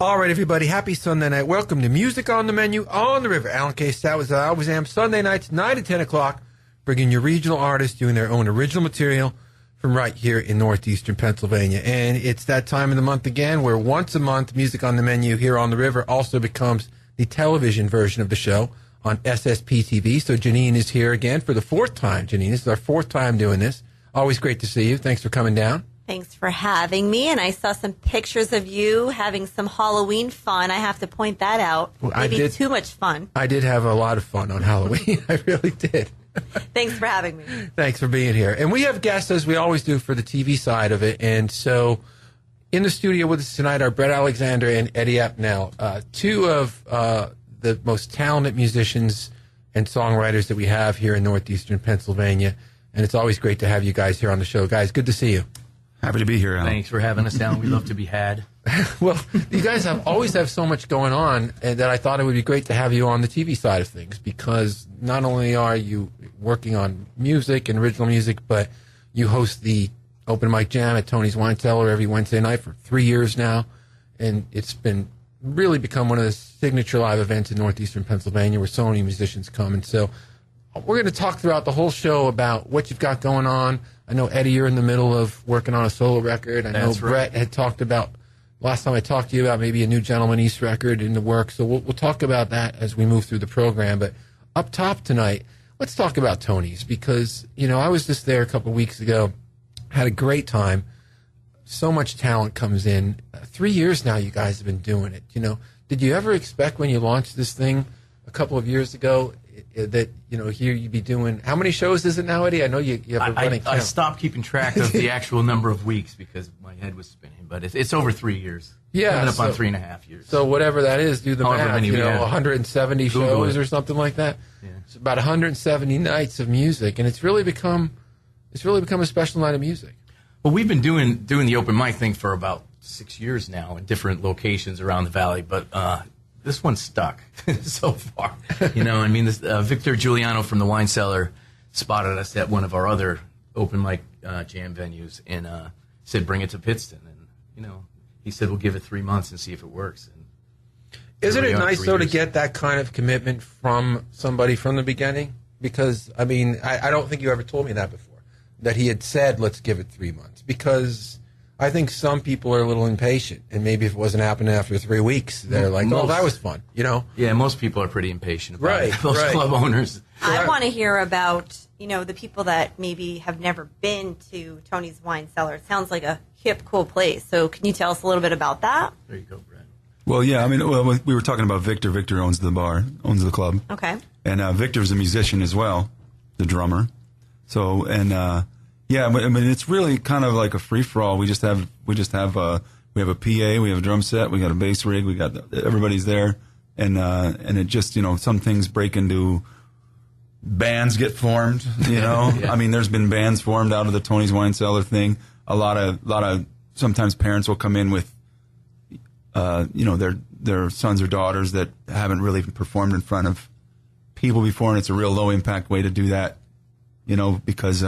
All right, everybody. Happy Sunday night. Welcome to Music on the Menu on the River. Alan K. Stout was I always am. Sunday nights, 9 to 10 o'clock, bringing you regional artists doing their own original material from right here in northeastern Pennsylvania. And it's that time of the month again where once a month, Music on the Menu here on the River also becomes the television version of the show on SSPTV. So Jeannine is here again for the fourth time. Jeannine, this is our fourth time doing this. Always great to see you. Thanks for coming down. Thanks for having me, and I saw some pictures of you having some Halloween fun. I have to point that out. Well, Maybe too much fun. I did have a lot of fun on Halloween. I really did. Thanks for having me. Thanks for being here. And we have guests, as we always do, for the TV side of it. And so in the studio with us tonight are Bret Alexander and Eddie Appnel, two of the most talented musicians and songwriters that we have here in northeastern Pennsylvania. And it's always great to have you guys here on the show. Guys, good to see you. Happy to be here, Alan. Thanks for having us down. We love to be had. Well, you guys always have so much going on, and that I thought it would be great to have you on the TV side of things, because not only are you working on music and original music, but you host the open mic jam at Tony's Wine Cellar every Wednesday night for 3 years now, and it's been really become one of the signature live events in northeastern Pennsylvania where so many musicians come. And so we're going to talk throughout the whole show about what you've got going on. I know, Eddie, you're in the middle of working on a solo record. I know Bret had talked about, last time I talked to you, about maybe a new Gentleman East record in the works. So we'll talk about that as we move through the program. But up top tonight, let's talk about Tony's, because, you know, I was just there a couple of weeks ago, had a great time. So much talent comes in. 3 years now you guys have been doing it. You know, did you ever expect when you launched this thing a couple of years ago that, you know, here you'd be doing, how many shows is it now, Eddie? I know you have a running count. I stopped keeping track of the actual number of weeks because my head was spinning, but it's over 3 years. Yeah. Coming up on 3.5 years. So whatever that is, do the However math, many you know, we had. 170 Google shows it. or something like that. Yeah. It's about 170 nights of music, and it's really become a special night of music. Well, we've been doing the open mic thing for about 6 years now in different locations around the valley, but this one's stuck so far. You know, I mean, Victor Giuliano from the Wine Cellar spotted us at one of our other open mic jam venues and said, bring it to Pittston. And, you know, he said, we'll give it 3 months and see if it works. And Isn't it nice, though, to years. get that kind of commitment from somebody from the beginning? Because, I mean, I don't think you ever told me that before, that he had said, let's give it 3 months. Because I think some people are a little impatient, and maybe if it wasn't happening after 3 weeks, they're like, oh, that was fun, you know? Yeah, most people are pretty impatient about Right, it. Most right. club owners. I want to hear about, you know, the people that maybe have never been to Tony's Wine Cellar. It sounds like a hip, cool place. So can you tell us a little bit about that? There you go, Brad. Well, yeah, I mean, we were talking about Victor. Victor owns the bar, owns the club. Okay. And Victor's a musician as well, the drummer. So, and yeah, I mean, it's really kind of like a free-for-all. We have a PA, we have a drum set, we got a bass rig, everybody's there. And it just, you know, some things break into bands get formed, you know. Yeah. I mean, there's been bands formed out of the Tony's Wine Cellar thing. A lot of sometimes parents will come in with, you know, their sons or daughters that haven't really performed in front of people before, and it's a real low impact way to do that, you know, because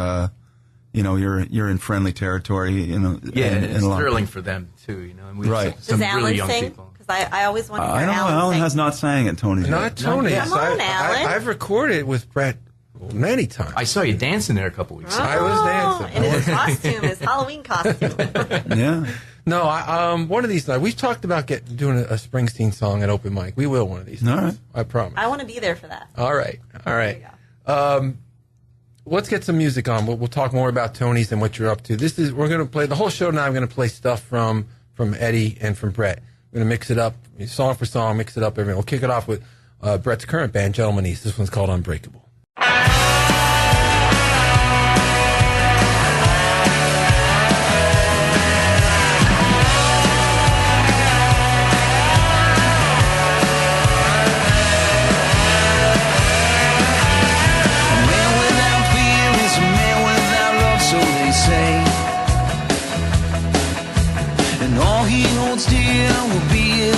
you know, you're in friendly territory, you know. Yeah, and it's thrilling for them too, you know. And we Right. have some Does Alan really young sing? people. Because I always want to I hear don't know. Alan Alan sing. has not sang at Tony's. Not yet. Tony. Come on, Alan. I've recorded with Bret many times. I saw you dancing there a couple weeks ago. I was dancing. In his costume, his Halloween costume. Yeah. No, one of these nights, we've talked about doing a Springsteen song at open mic. We will one of these nights. All right. I promise. I want to be there for that. All right. There you go. Let's get some music on. We'll talk more about Tony's and what you're up to. We're going to play the whole show now. I'm going to play stuff from Eddie and from Bret. We're going to mix it up, song for song, mix it up. Everything. We'll kick it off with Bret's current band, Gentleman East. This one's called Unbreakable.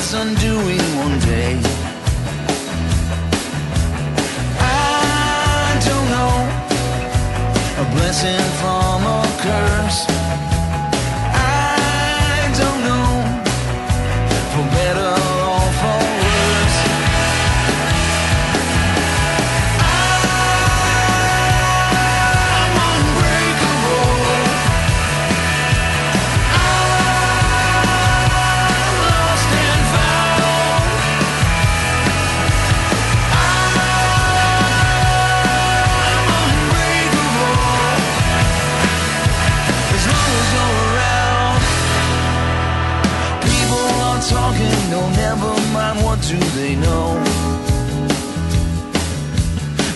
Undoing one day. I don't know, a blessing from a curse. I don't know, for better talking, no, never mind, what do they know?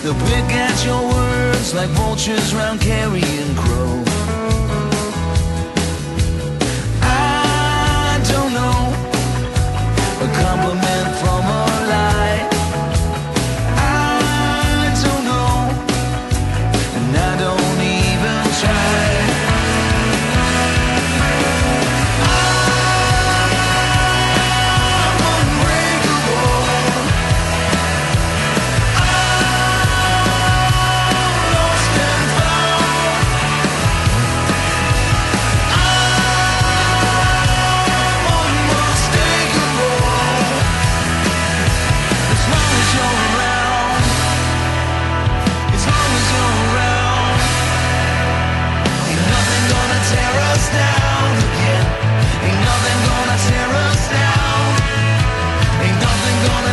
They'll pick at your words like vultures round carrion crow. I don't know, a compliment from a lie. I don't know, and I don't even try.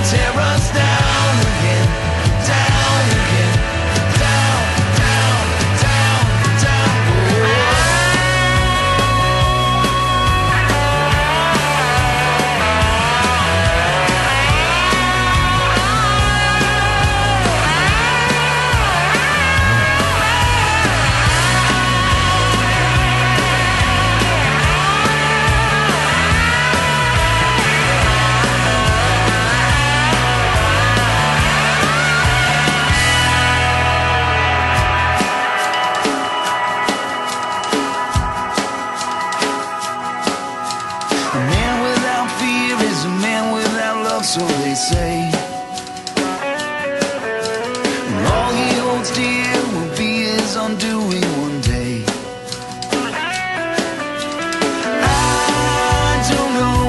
Tear us down again, down again, down, down, down, down. So they say, and all he holds dear will be his undoing one day. I don't know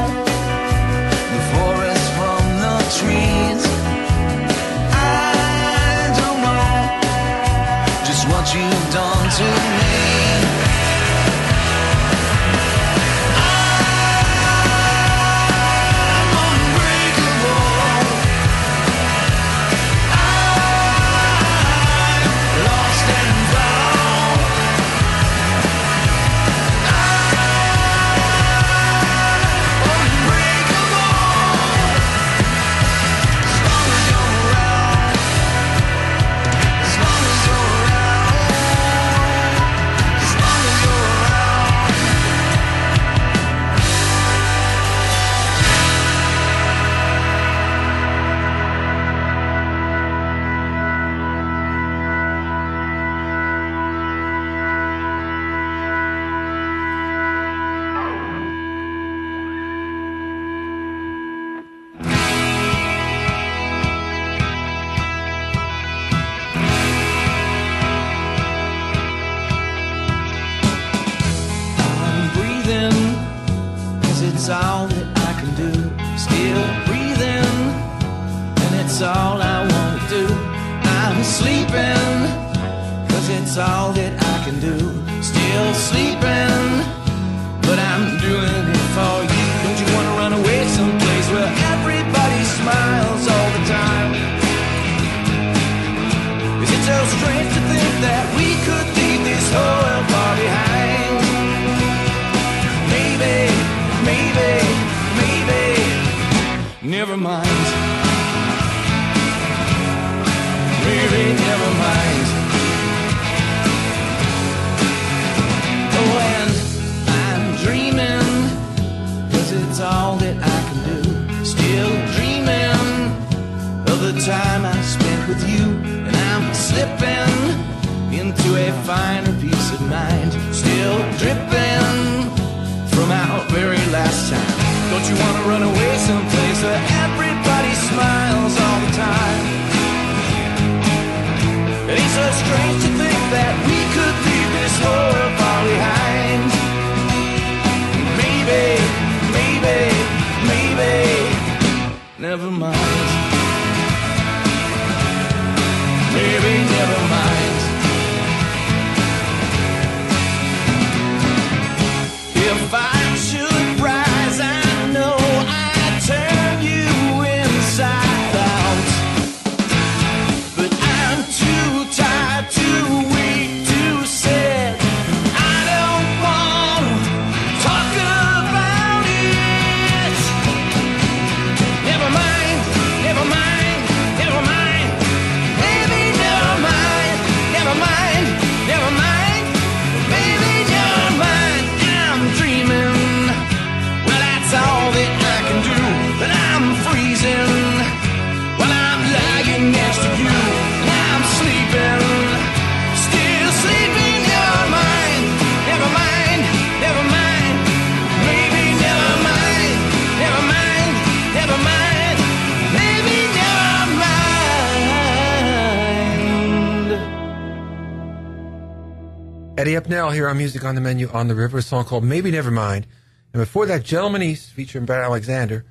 the forest from the trees. I don't know just what you've done to me. It's all that I can do. Still breathing, and it's all I want to do. I'm sleeping, cause it's all that I can do. Still sleeping, but I'm doing it for you. Don't you want to run away someplace where everybody smiles all the time? Is it so strange to think that we could leave this whole far behind? Maybe, never mind. Maybe never mind. Oh, and I'm dreaming, cause it's all that I can do. Still dreaming of the time I spent with you. And I'm slipping into a finer peace of mind. Still dripping from our very last time. Don't you want to run away someplace where everybody smiles all the time? It ain't so strange to think that we could leave this world far behind. Maybe, never mind. Maybe never mind. Eddie Appnel here on Music on the Menu on the River, a song called Maybe Never Mind. And before that, Gentleman East featuring Bret Alexander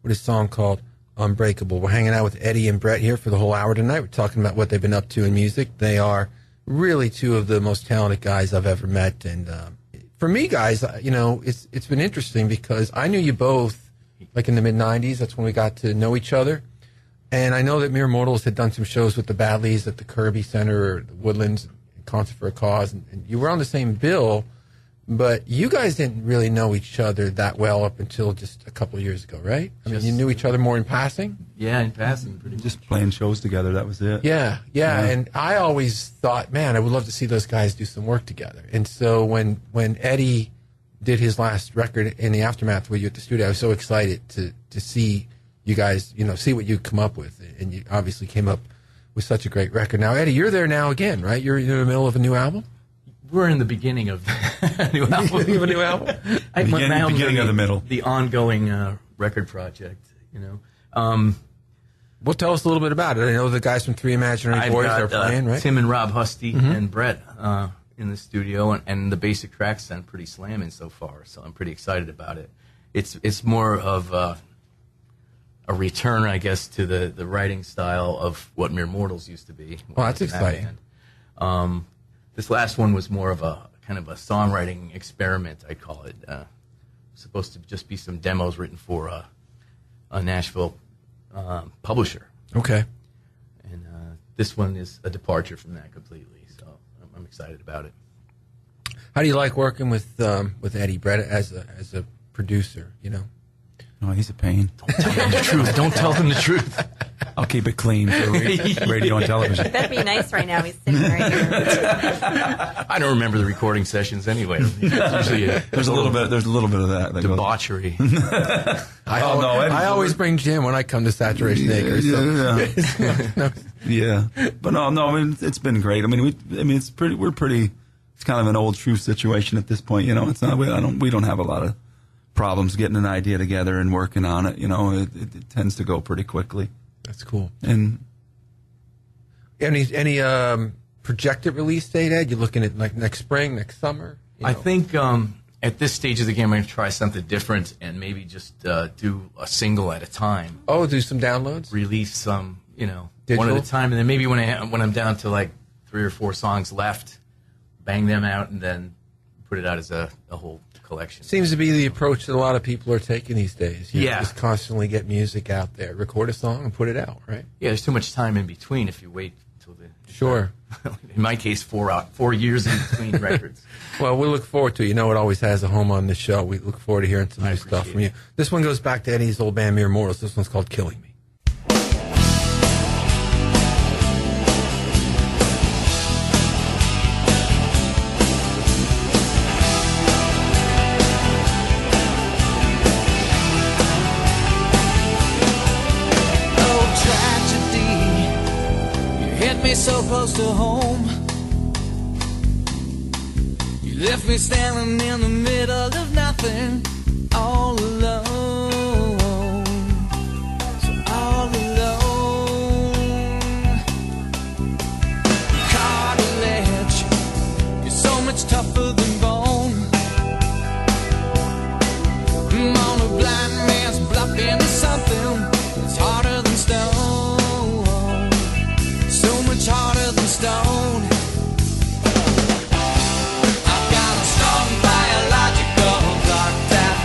with a song called Unbreakable. We're hanging out with Eddie and Bret here for the whole hour tonight. We're talking about what they've been up to in music. They are really two of the most talented guys I've ever met. And for me, guys, you know, it's been interesting because I knew you both like in the mid-'90s. That's when we got to know each other. And I know that Mere Mortals had done some shows with the Badleys at the Kirby Center or the Woodlands, Concert for a Cause, and you were on the same bill, but you guys didn't really know each other that well up until just a couple of years ago, right? I mean, you knew each other more in passing? Yeah, in passing, pretty much. Just playing shows together, that was it. Yeah, and I always thought, man, I would love to see those guys do some work together. And so when Eddie did his last record in the aftermath with you at the studio, I was so excited to see you guys, you know, see what you come up with. And you obviously came up with such a great record. Now, Eddie, you're there now again, right? You're in the middle of a new album? We're in the beginning of a new album. You have a new album? Beginning of the middle. The ongoing record project, you know. Well, tell us a little bit about it. I know the guys from Three Imaginary Boys are playing, right? Tim and Rob Husty and Bret in the studio, and the basic tracks sound pretty slamming so far, so I'm pretty excited about it. It's more of a return, I guess, to the writing style of what Mere Mortals used to be. Well, that's exciting. This last one was more of a kind of a songwriting experiment, I'd call it. Supposed to just be some demos written for a Nashville publisher. Okay. And this one is a departure from that completely, so I'm excited about it. How do you like working with Eddie, Bret, as a producer, you know? Oh, he's a pain. Don't tell them the truth. Don't tell them the truth. I'll keep it clean for radio and television. That'd be nice right now. He's sitting right here. I don't remember the recording sessions anyway. Usually There's a little bit of that. debauchery. I always bring Jim when I come to Saturation Acres. Yeah. But no. I mean, it's been great. I mean, it's pretty. We're pretty. It's kind of an old truth situation at this point. You know, it's not. We don't have a lot of problems getting an idea together and working on it. You know, it tends to go pretty quickly. That's cool. And any projected release date, Ed? You looking at like next spring, next summer? You know? I think at this stage of the game, I'm going to try something different and maybe just do a single at a time. Oh, do some downloads? Release some, you know, Digital? one at a time, and then maybe when I'm down to like 3 or 4 songs left, bang them out and then put it out as a whole collection. Seems to be the approach that a lot of people are taking these days. You Yeah. just constantly get music out there, record a song and put it out, right? Yeah, there's too much time in between if you wait until Sure. in my case, 4 years in between records. Well, we look forward to it. You know, it always has a home on the show. We look forward to hearing some I new stuff from appreciate you. This one goes back to Eddie's old band, Mere Mortals. This one's called Killing Me. So close to home, you left me standing in the middle of nothing, all alone, so all alone. Cartilage, you're so much tougher than bone. I'm on a blind man's bluff into something that's harder than stone. Harder than stone. I've got a strong biological clock that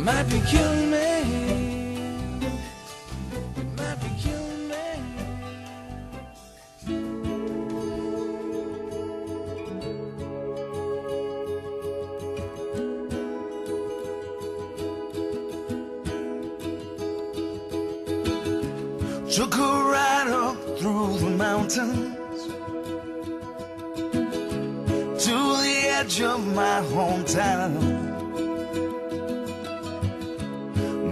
might be killing me. It might be killing me. Took a ride up through the mountains to the edge of my hometown.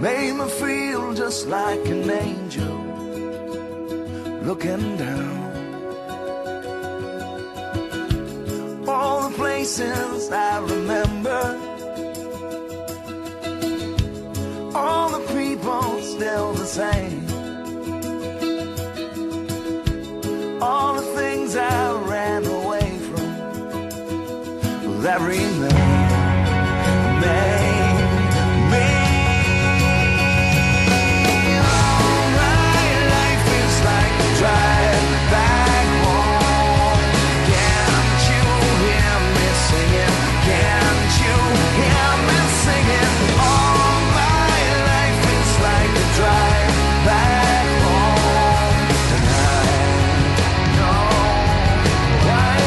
Made me feel just like an angel looking down. All the places I remember, all the people still the same. All the things I ran away from that remain. All my life is like a drive back home. Can't you hear me singing? Can't you hear me singing? All my life is like a drive back home. And I know why.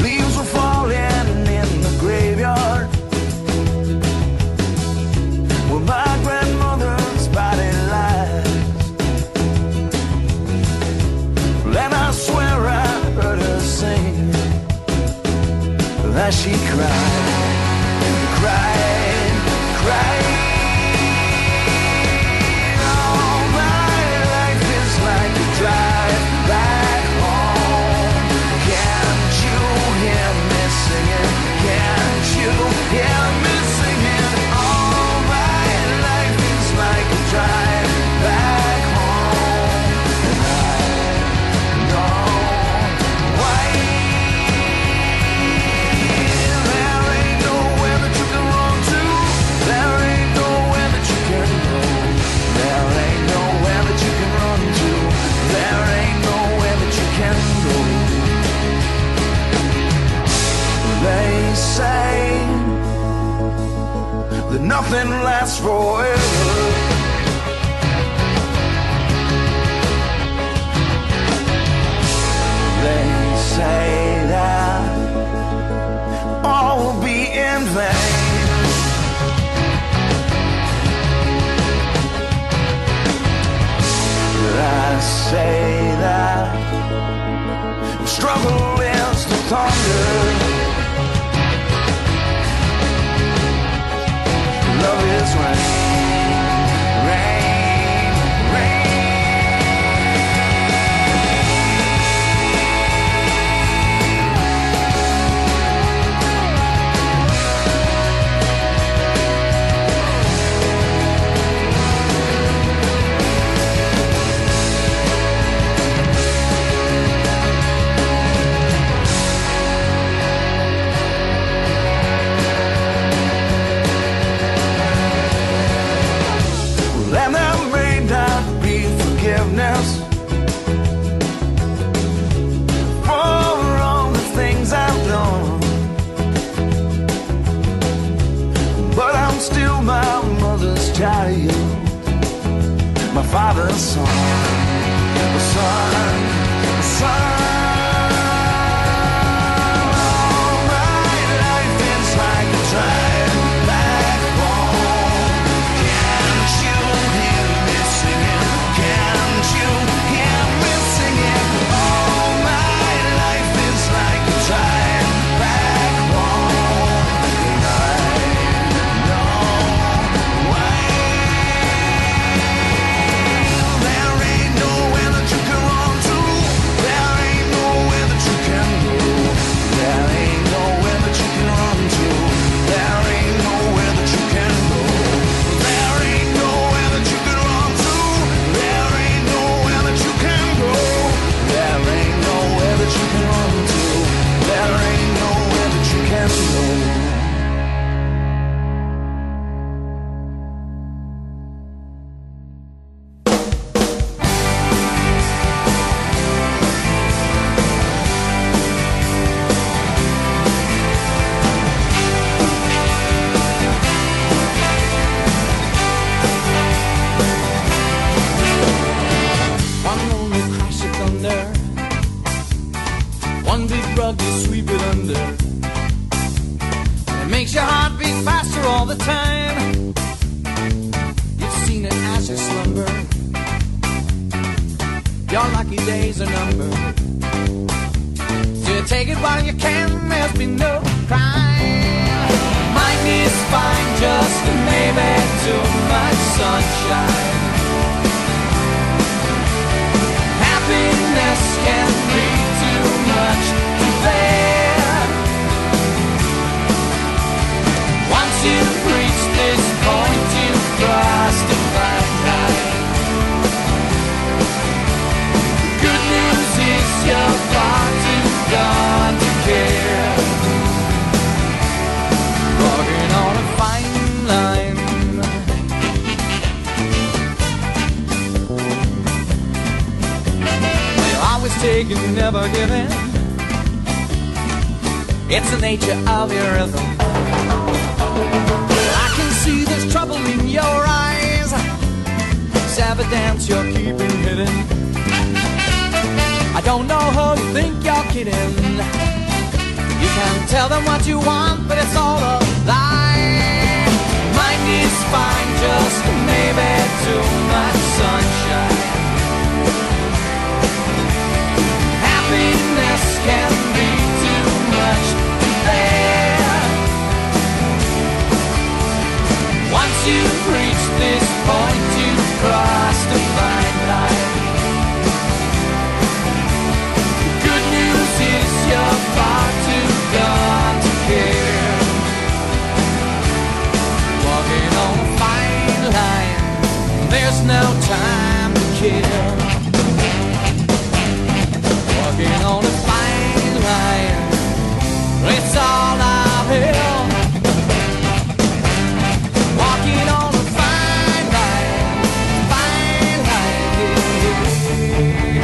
Leaves were falling in the graveyard where my grandmother's body lies. And I swear I heard her sing that she cried, cried, cried. All my life is like a drive back home. Can't you hear me singing? Can't you hear me singing? All my life is like a drive back home. And I know why. There ain't nowhere that you can run to. There ain't nowhere that you can go. There ain't nowhere that you can run to. There ain't nowhere that you can go. They say that nothing lasts forever. They say that all will be in vain. But I say that struggle is the thunder. Love is rain, rain, rain. And there may not be forgiveness for all the things I've done, but I'm still my mother's child, my father's son, son, son. All my life is like a drive back home. Can't you hear me singing? Can't you hear me singing? All my life is like a drive back home. And I know why. There ain't nowhere that you can run to. There ain't makes your heart beat faster all the time. You've seen it as you slumber. Your lucky days are numbered. So you take it while you can, there's been no crime. Mine is fine, just maybe too much sunshine. Happiness can be too much to bear. Once you've reached this point, you've crossed the fine line. Good news is you're far too gone to care. Walking on a fine line. You're always taking, never giving. It's the nature of your rhythm. I can see there's trouble in your eyes. It's evidence you're keeping hidden. I don't know who you think you're kidding. You can tell them what you want, but it's all a lie. Mine is fine, just maybe too much sunshine. Happiness can be too much to bear. Once you've reached this point, you've crossed a fine line. Good news is you're far too gone to care. Walking on a fine line, there's no time to kill. Walking on a fine line, it's all uphill. Walking on a fine line, fine line, yeah.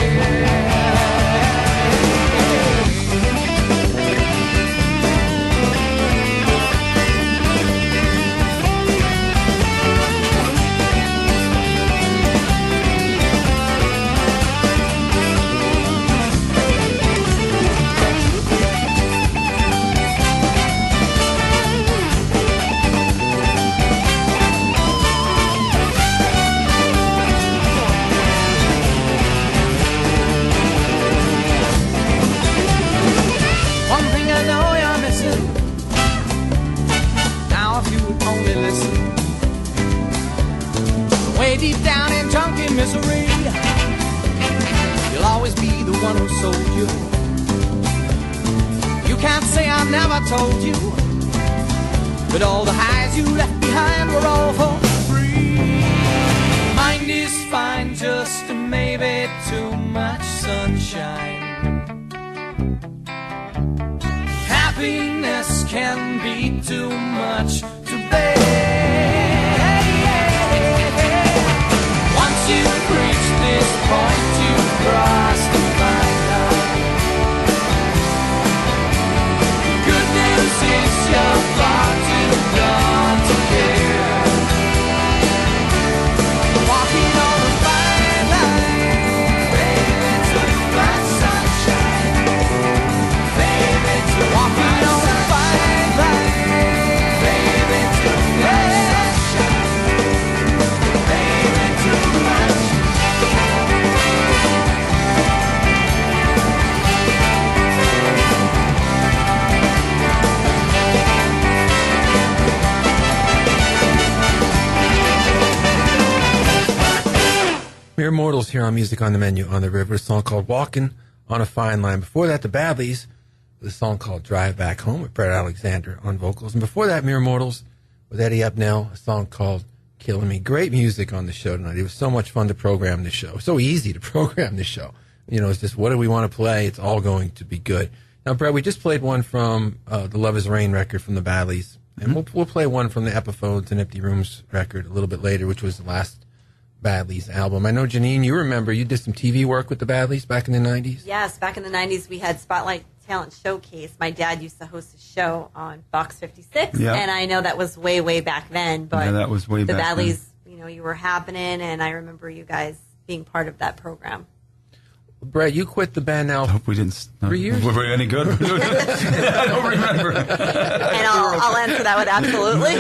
One thing I know you're missing. Now if you would only listen. Way deep down in drunken misery, you'll always be the one who sold you. You can't say I never told you, but all the highs you left behind were all for free. Mind is fine, just maybe too much sunshine. Happiness can be too much to bear. Once you've reached this point, you've crossed the fine line. Good news is you're far too gone to care. Walking on a fine line, baby, too much sunshine. Baby, too walking on a fine line, baby, too much sunshine. Baby, too much. Mere Mortals here on Music on the Menu on the River. A song called Walking on a Fine Line. Before that, the Badleys with a song called Drive Back Home with Bret Alexander on vocals. And before that, Mere Mortals with Eddie Appnel, a song called Killing Me. Great music on the show tonight. It was so much fun to program the show. So easy to program the show. You know, it's just what do we want to play? It's all going to be good. Now, Bret, we just played one from the Love Is Rain record from the Badleys. And we'll play one from the Epiphones and Empty Rooms record a little bit later, which was the last Badleys album. I know, Jeannine, you remember you did some TV work with the Badleys back in the 90s? Yes, back in the 90s, we had Spotlight Talent Showcase. My dad used to host a show on Fox 56, and I know that was way, way back then. But yeah, that was way back Badleys, then. you know, you were happening, and I remember you guys being part of that program. Bret, you quit the band now. I hope we didn't. 3 years? Were we any good? I don't remember. And I'll answer that with absolutely.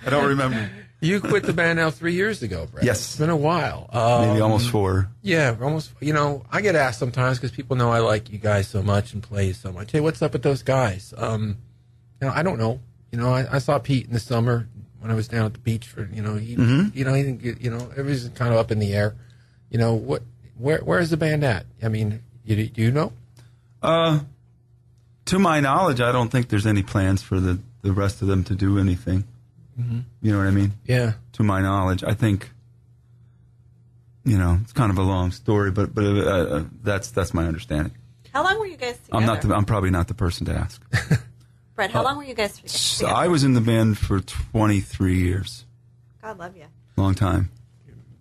I don't remember. You quit the band now 3 years ago, Bret. Yes. It's been a while. Maybe almost 4. Yeah, almost. You know, I get asked sometimes because people know I like you guys so much and play so much. Hey, what's up with those guys? You know, I don't know. You know, I saw Pete in the summer when I was down at the beach for. You know, he didn't get. You know, everything's kind of up in the air. You know what? Where is the band at? I mean, do you know? To my knowledge, I don't think there's any plans for the rest of them to do anything. Mm-hmm. You know what I mean? Yeah. To my knowledge, I think. You know, it's kind of a long story, but that's my understanding. How long were you guys together? I'm probably not the person to ask. Bret, how long were you guys together? I was in the band for 23 years. God love you. Long time.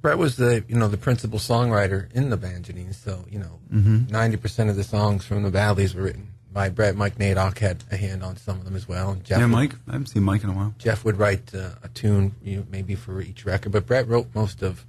Bret was the principal songwriter in the band, Jeannine. So 90% of the songs from the Valleys were written by Bret. Mike Nadock had a hand on some of them as well. And Jeff Mike. I haven't seen Mike in a while. Jeff would write a tune, maybe for each record, but Bret wrote most of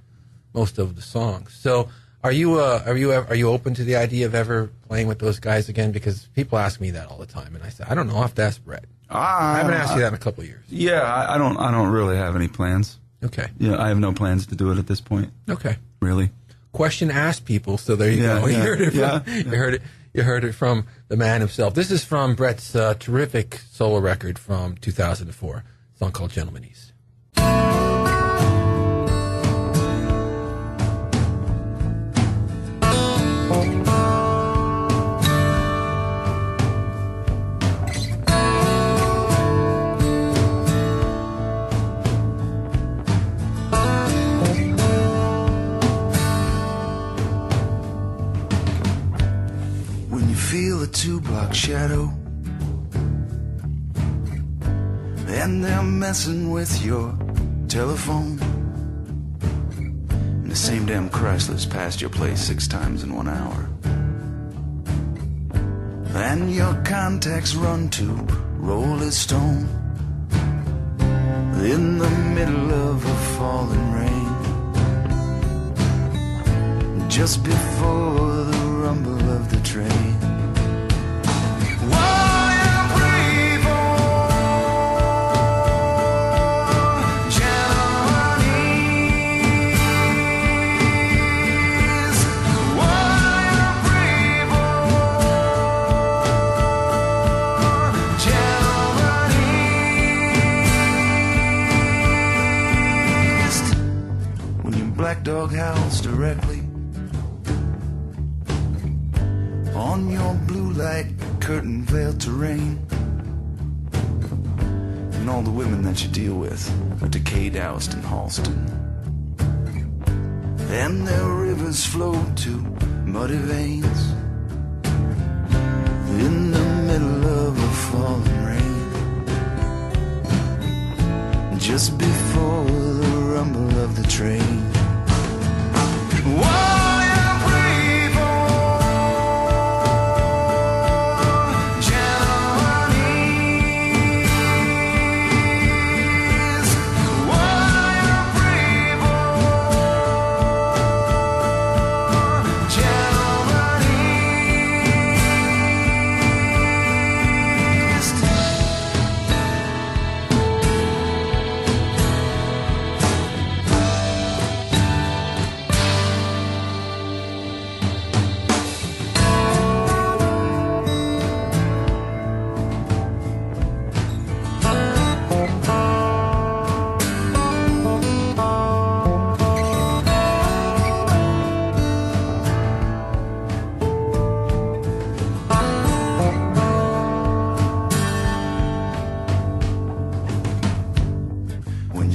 the songs. So, are you open to the idea of ever playing with those guys again? Because people ask me that all the time, and I say I don't know. I'll have to ask Bret. I haven't asked you that in a couple of years. Yeah, I don't really have any plans. Okay. Yeah, I have no plans to do it at this point. Okay. Really. Question asked people, so there you go. You heard it. You heard it from the man himself. This is from Bret's terrific solo record from 2004, a song called Gentleman East. Feel a 2-block shadow, and they're messing with your telephone. And the same damn Chrysler's passed your place 6 times in 1 hour. And your contacts run to Rolling Stone in the middle of a falling rain, just before the rumble of the train. Black dog howls directly on your blue light curtain veiled terrain, and all the women that you deal with are decayed oust and Halston, and their rivers flow to muddy veins in the middle of a falling rain, just before the rumble of the train.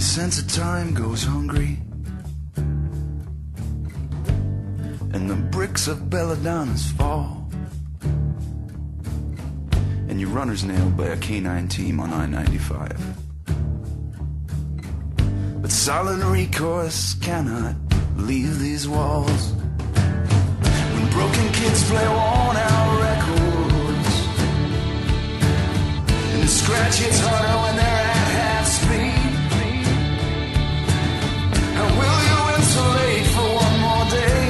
Sense of time goes hungry, and the bricks of belladonnas fall, and your runner's nailed by a canine team on I-95. But silent recourse cannot leave these walls. When broken kids play worn-out records, and the scratch hits harder when they're at half speed. Will you insulate for one more day?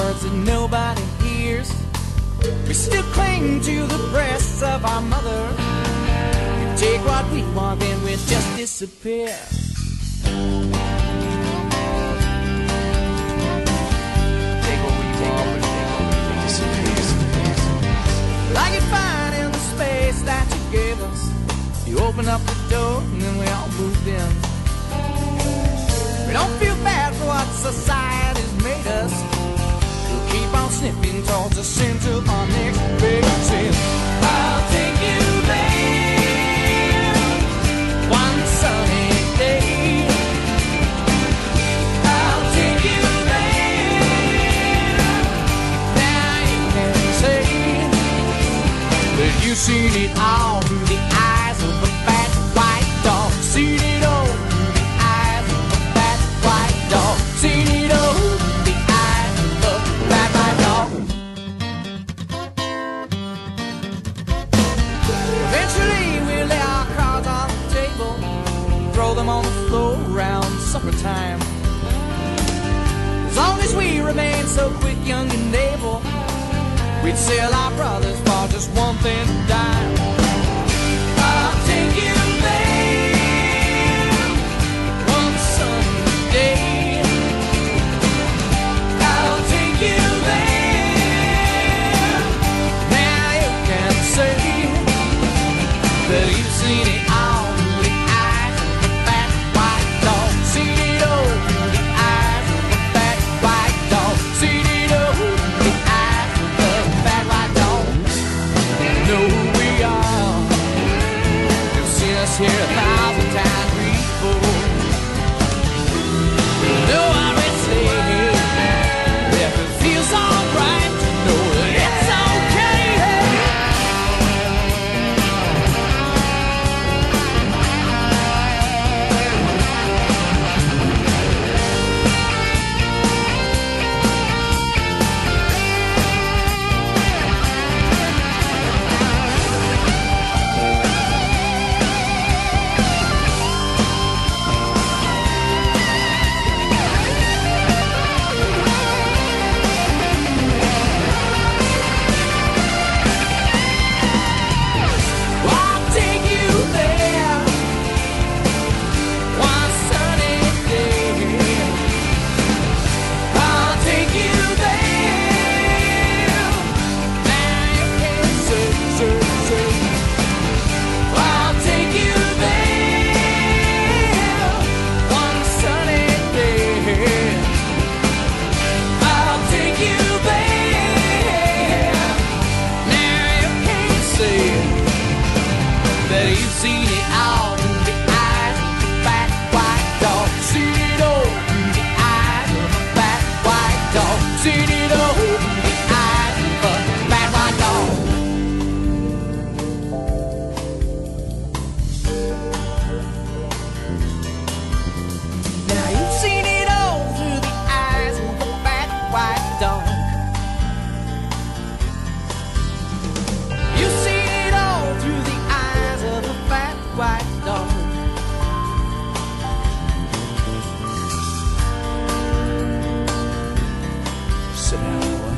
words that nobody hears. We still cling to the breasts of our mother. We take what we want, then we just disappear. Take what we want, but they disappear. Like you find in the space that you gave us. You open up the door and then we all moved in. We don't feel bad for what society's made us. We'll keep on sniffing towards the center of our next big sin. I'll take you there one sunny day. I'll take you there. Now you can say that you've seen it all through the eyes of a fat white dog. Seen it all through the eyes of a fat white dog. Seen it all through the eyes of a fat white dog. Eventually we lay our cards on the table, throw them on the floor around supper time. As long as we remain so quick, young and able, we'd sell our brothers for just one thin dime. I'll take you there one sunny day. I'll take you there. Now you can say that you've seen it all through the eyes of a fat white dog. Seen it all through the eyes of a fat white dog. Seen it all through the eyes of a fat white dog. You know who we are. You've seen us here 1,000 times before. You know I would say if it feels alright, you know that it's okay. I'll take you there one sunny day. I'll take you there. Now you can say. I'll take you there one sunny day. I'll take you there. Now you can say that you've seen it all through the eyes of a fat white dog. Seen it all through the eyes of a fat white dog. Seen it all through the eyes of a fat white dog. Now you've seen it all through the eyes of a fat white dog. You've seen it all through the eyes of a fat white dog. Sit down, boy.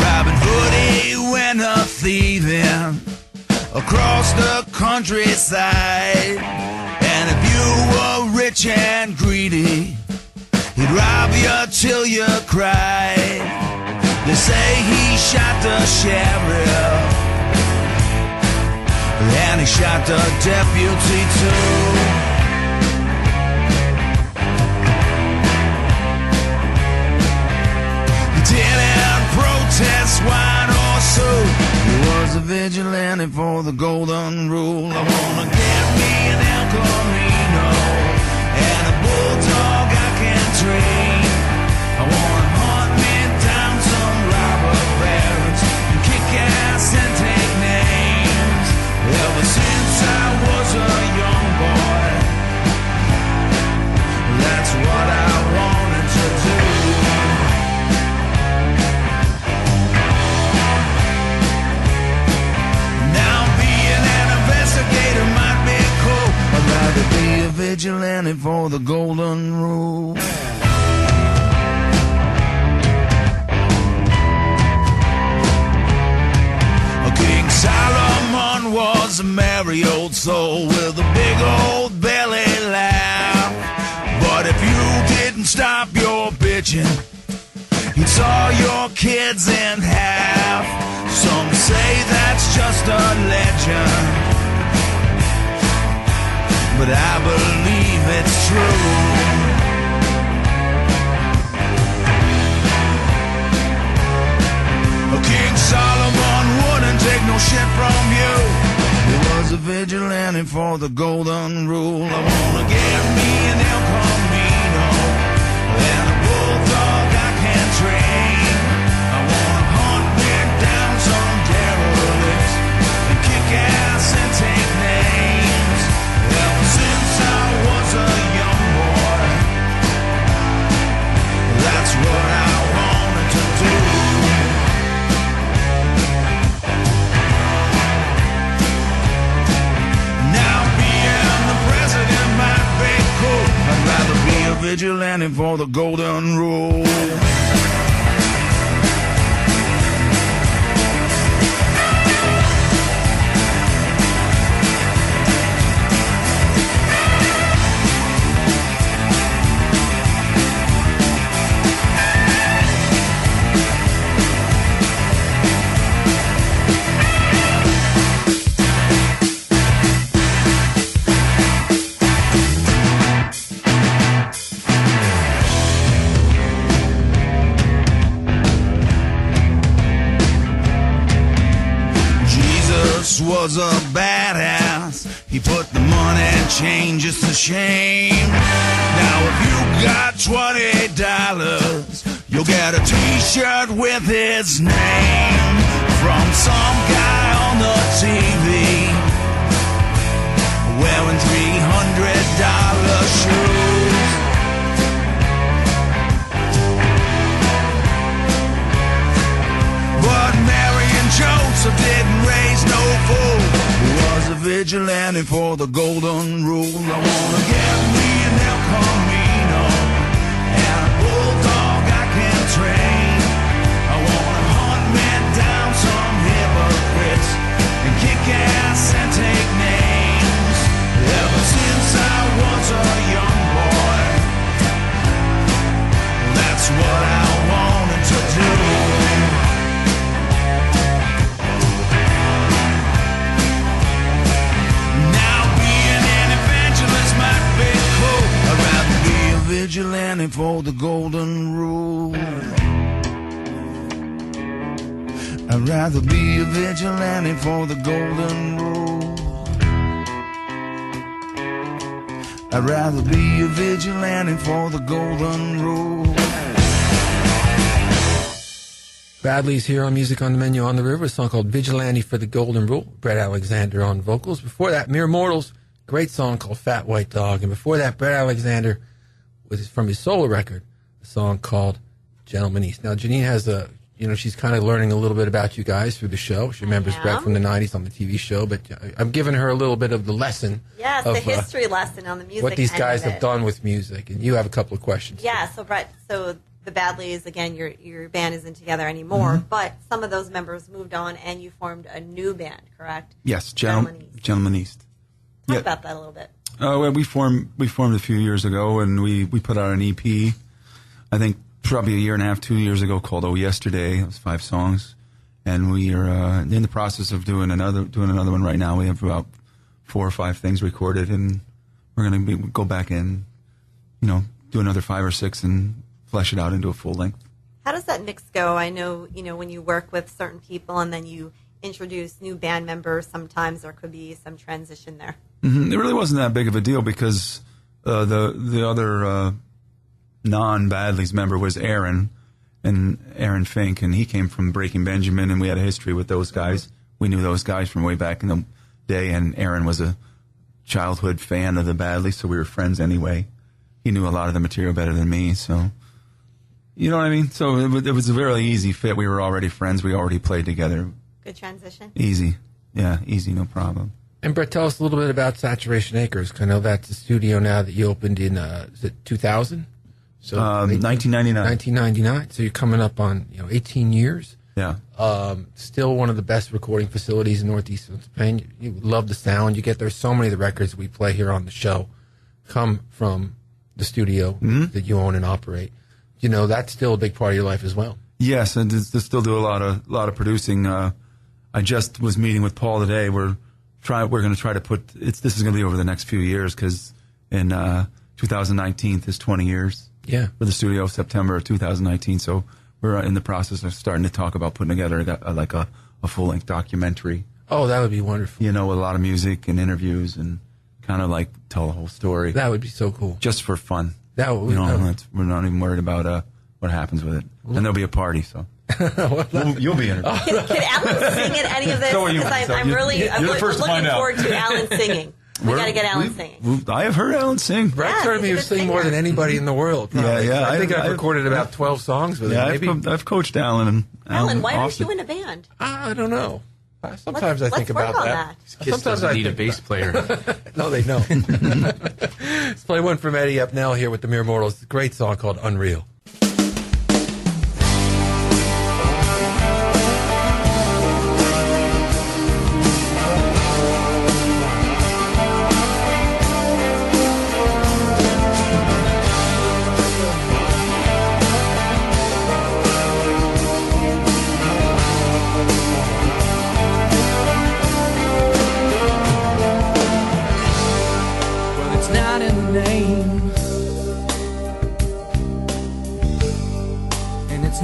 Robin Hood, he went a thieving across the countryside. And if you were rich and greedy, he'd rob you till you cried. They say he shot the sheriff, and he shot the deputy too. Didn't protest wine or soap. He was was a vigilante for the golden rule. I wanna get me an El Camino and a bulldog I can train. I wanna hunt me down some robber barons and kick ass and take names. Ever since I was a young boy, that's what I wanted to do. Now being an investigator might be cool. I'd rather be a vigilante for the golden rule. King Solomon was a merry old soul with a big old belly laugh. But if you didn't stop your bitching, he'd saw your kids in half. Some say that's just a legend, but I believe it's true. King Solomon wouldn't take no shit from you. He was a vigilante for the golden rule. I wanna get me an El Camino and a bulldog I can train. I wanna hunt me down some derelicts and kick ass and take names. Ever since I was a young boy, that's what I wanted to do. I'd rather be a vigilante for the golden rule. Was a badass. He put the money and changes to shame. Now if you got $20, you'll get a t-shirt with his name from some guy on the TV wearing $300 shoes. But Mary and Joseph didn't raise no fool. He was a vigilante for the golden rule. I wanna get me an El Camino and a bulldog I can train. I wanna hunt me down some hypocrites and kick ass and take names. Ever since I was a young boy, that's what I wanted to do. Vigilante for the golden rule. I'd rather be a vigilante for the golden rule. I'd rather be a vigilante for the golden rule. Bradley's here on Music on the Menu on the River, a song called Vigilante for the Golden Rule. Bret Alexander on vocals. Before that, Mere Mortals, great song called Fat White Dog. And before that, Bret Alexander was from his solo record, a song called Gentleman East. Now, Jeannine has she's kind of learning a little bit about you guys through the show. She remembers Bret from the 90s on the TV show, but I'm giving her a little bit of the lesson. Yes, of, the history lesson on the music. What these guys have done with music. And you have a couple of questions. Yeah, so Bret, the Badleys, again, your band isn't together anymore, but some of those members moved on and you formed a new band, correct? Yes, Gentleman East. Talk about that a little bit. Well, we formed a few years ago, and we put out an EP, I think probably a year and a half, 2 years ago, called Oh Yesterday. It was 5 songs, and we are in the process of doing another one right now. We have about 4 or 5 things recorded, and we're going to go back in, do another 5 or 6 and flesh it out into a full length. How does that mix go? I know, when you work with certain people and then you introduce new band members, sometimes there could be some transition there. Mm-hmm. It really wasn't that big of a deal because the other non-Badleys member was Aaron Fink, and he came from Breaking Benjamin, and we had a history with those guys. We knew those guys from way back in the day, and Aaron was a childhood fan of the Badleys, so we were friends anyway. He knew a lot of the material better than me, so you know what I mean? So it was a very easy fit. We were already friends. We already played together. Good transition. Easy. Yeah, easy, no problem. And Bret, tell us a little bit about Saturation Acres. I know that's a studio now that you opened in, is it 2000? So 1999. 1999. So you're coming up on 18 years. Yeah. Still one of the best recording facilities in Northeast Pennsylvania. You love the sound you get there. So many of the records we play here on the show come from the studio that you own and operate. That's still a big part of your life as well. Yes, and to still do a lot of producing. I just was meeting with Paul today. We're going to try to put this is going to be over the next few years because in 2019 is 20 years. Yeah. For the studio, September of 2019. So we're in the process of starting to talk about putting together a full-length documentary. Oh, that would be wonderful. With a lot of music and interviews and kind of like tell the whole story. That would be so cool. Just for fun. That would, we're not even worried about what happens with it. And there'll be a party, so. You'll be in it. Can Alan sing in any of this? So are you. Because I'm looking forward to Alan singing. We got to get Alan singing. I have heard Alan sing. Bret's heard me sing more than anybody in the world. Probably. Yeah. I think I've recorded about 12 songs with him. Maybe. I've coached Alan. Alan, why aren't you in a band? I don't know. Sometimes I think about that. Sometimes I need a bass player. No, they don't. Let's play one from Eddie Appnel here with the Mere Mortals. It's a great song called Unreal.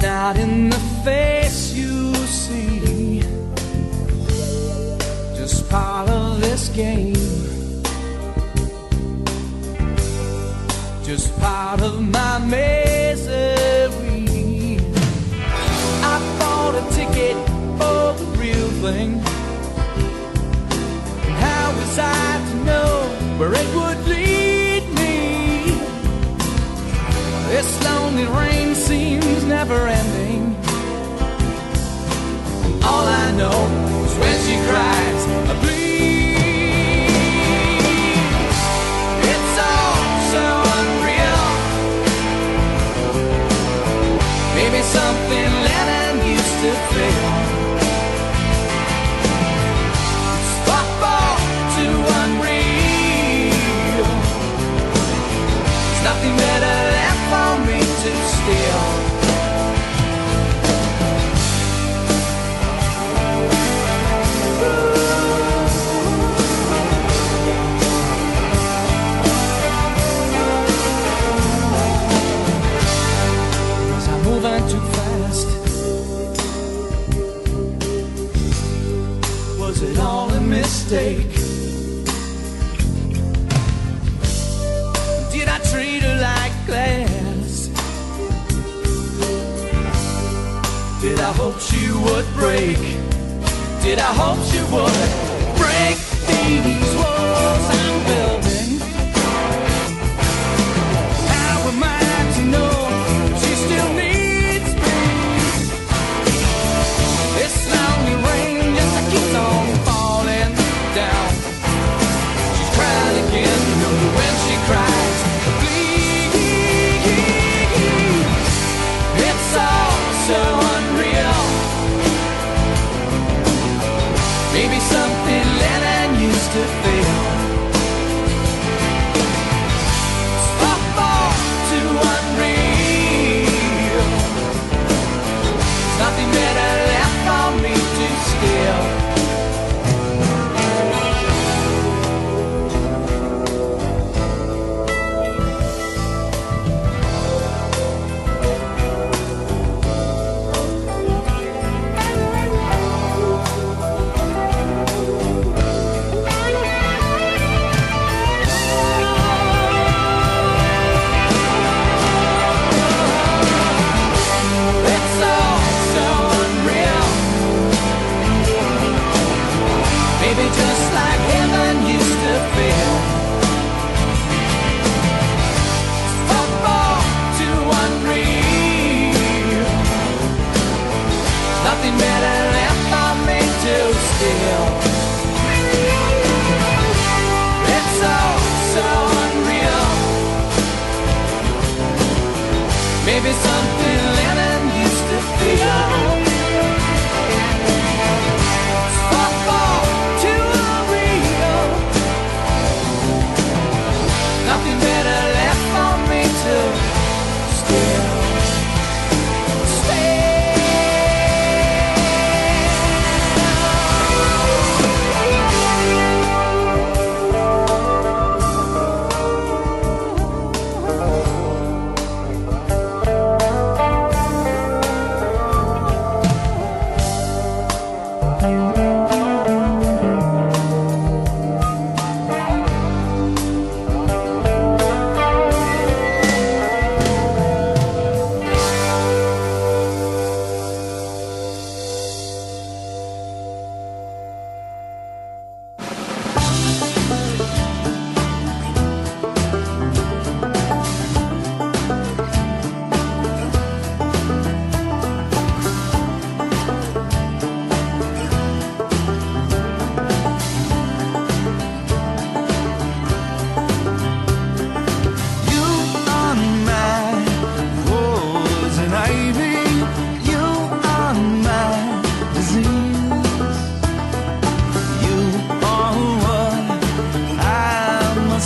Not in the face you see, just part of this game, just part of my misery. I bought a ticket for the real thing, and how was I to know where it would lead me? This lonely rain seems never ending. All I know is when she cries, I bleed. It's all so unreal. Maybe something Lennon used to feel. It's far too unreal. There's nothing better left for me to steal. Too fast. Was it all a mistake? Did I treat her like glass? Did I hope she would break? Did I hope she would break these walls I'm building? How am I to know she still needs? Keeps on falling down. She's crying again when she cries. Bleed. It's all so unreal. Maybe something Lennon used to feel.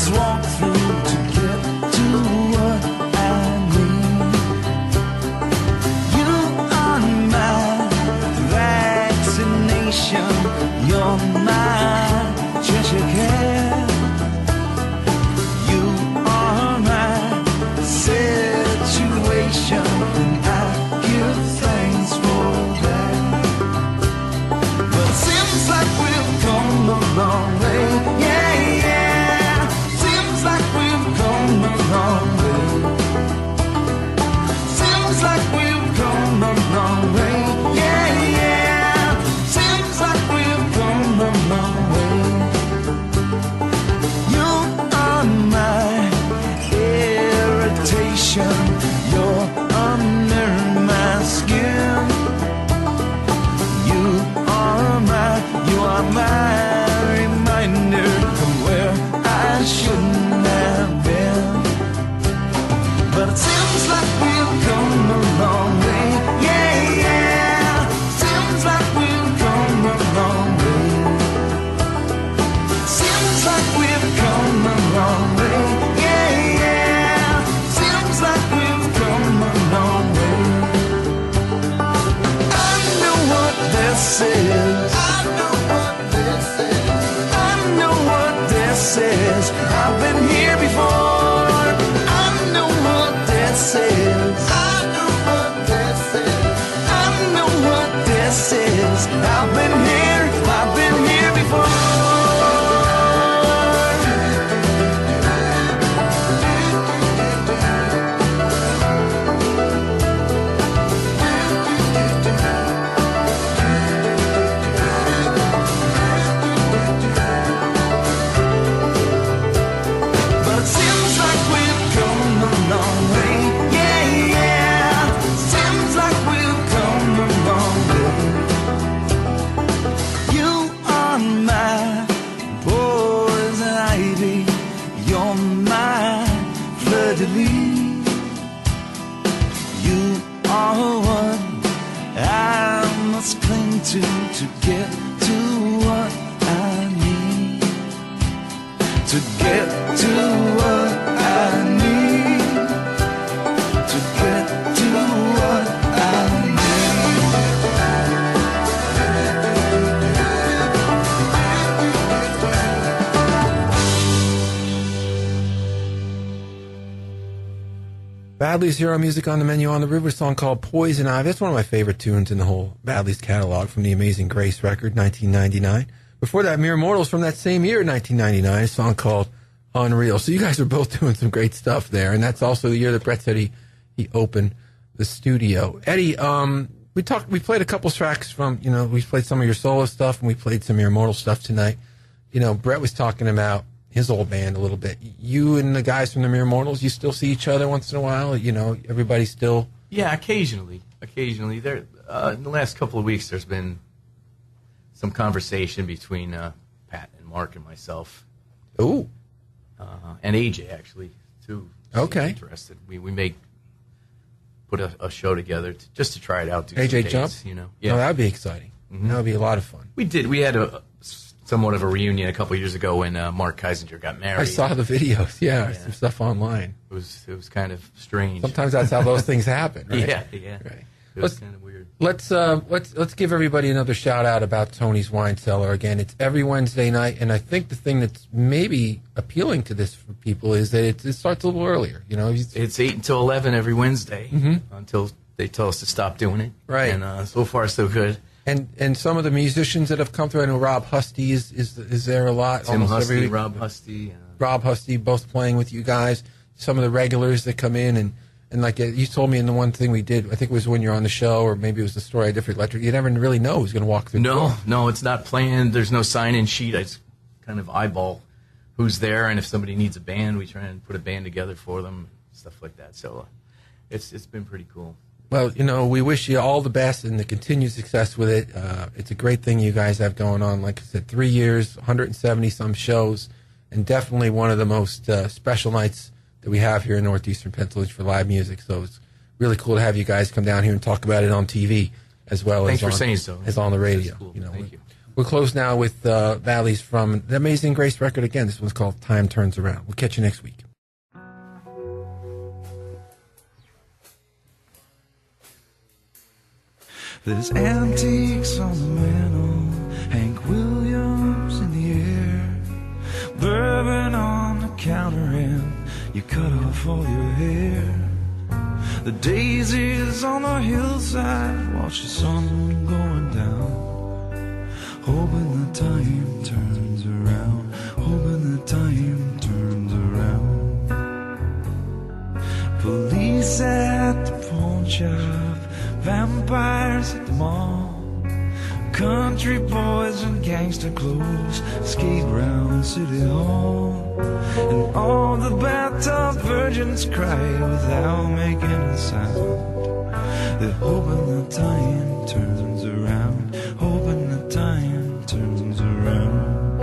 must walk through to get to what I need. You are my vaccination, you're my Cheshire cat. You are my situation, and I give thanks for that. But it seems like we've come a long way, yeah, yeah. Seems like we've come a long way. Seems like we've come a long way, yeah, yeah. Seems like we've come a long way. You are my irritation, you're under my skin. You are my reminder from where I shouldn't have been. But it seems like we've come a long way, yeah, yeah. Seems like we've come a long way. Seems like we've come a long way, yeah, yeah. Seems like we've come a long way. I know what this is. I know what this is. I know what this is. I've been here before. I know what this is. I know what this is. I know what this is. I've been here before. You are what I must cling to get to what I need. To get to what I need. To get to what I need. Badley's Hero Music on the Menu on the River, song called Poison Ivy. That's one of my favorite tunes in the whole Badley's catalog from the Amazing Grace record, 1999. Before that, Mere Mortals from that same year, 1999, a song called Unreal. So you guys are both doing some great stuff there, and that's also the year that Bret said he opened the studio. Eddie, we played a couple tracks from, we played some of your solo stuff, and we played some Mere Mortal stuff tonight. Bret was talking about his old band a little bit. You and the guys from the Mere Mortals, you still see each other once in a while? Everybody still... Yeah, occasionally. There, in the last couple of weeks, there's been some conversation between Pat and Mark and myself. Ooh. And AJ, actually, too. Okay. Interested. We may put a show together just to try it out. AJ Jump? Yeah. Oh, that would be exciting. Mm-hmm. That would be a lot of fun. We did. We had somewhat of a reunion a couple of years ago when Mark Keisinger got married. I saw the videos. Yeah, some stuff online. It was kind of strange. Sometimes that's how those things happen, right? Yeah. Right. It was kind of weird. Let's give everybody another shout out about Tony's Wine Cellar. Again, it's every Wednesday night, and I think the thing that's maybe appealing to this for people is that it starts a little earlier. It's 8 until 11 every Wednesday mm-hmm. until they tell us to stop doing it. Right. And so far so good. And some of the musicians that have come through, I know Rob Husty is there a lot. Tim Husty, Rob Husty. Rob Husty, both playing with you guys. Some of the regulars that come in, and like you told me in the one thing we did, I think it was when you're on the show, or maybe it was the story I did for Electric, you never really know who's going to walk through the door. No, it's not planned. There's no sign-in sheet. I just kind of eyeball who's there, and if somebody needs a band, we try and put a band together for them, stuff like that. So it's been pretty cool. Well, we wish you all the best and the continued success with it. It's a great thing you guys have going on. Like I said, 3 years, 170-some shows, and definitely one of the most special nights that we have here in northeastern Pennsylvania for live music. So it's really cool to have you guys come down here and talk about it on TV as well as on the radio. Cool. Thank you. We'll close now with Valleys from the Amazing Grace record again. This one's called Time Turns Around. We'll catch you next week. There's antiques on the mantle, Hank Williams in the air, bourbon on the counter, and you cut off all your hair. The daisies on the hillside, watch the sun going down, hoping the time turns around, hoping the time turns around. Police at the pawn shop, vampires at the mall, country boys in gangster clothes skate round City Hall, and all the bathtub virgins cry without making a sound. They're hoping the time turns around, hoping the time turns around.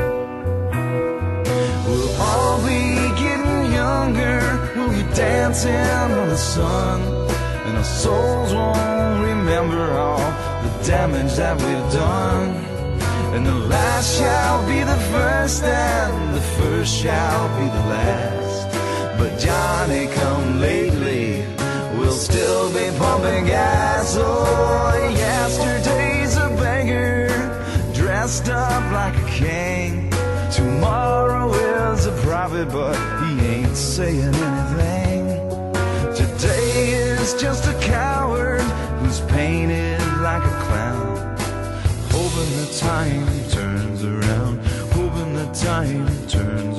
We'll all be getting younger, we'll be dancing on the sun, and our souls won't remember all the damage that we've done. And the last shall be the first, and the first shall be the last. But Johnny come lately, we'll still be pumping gas. Oh, yesterday's a beggar, dressed up like a king. Tomorrow is a prophet, but he ain't saying anything. Today is just a coward who's painted like a clown, hoping the time turns around, hoping the time turns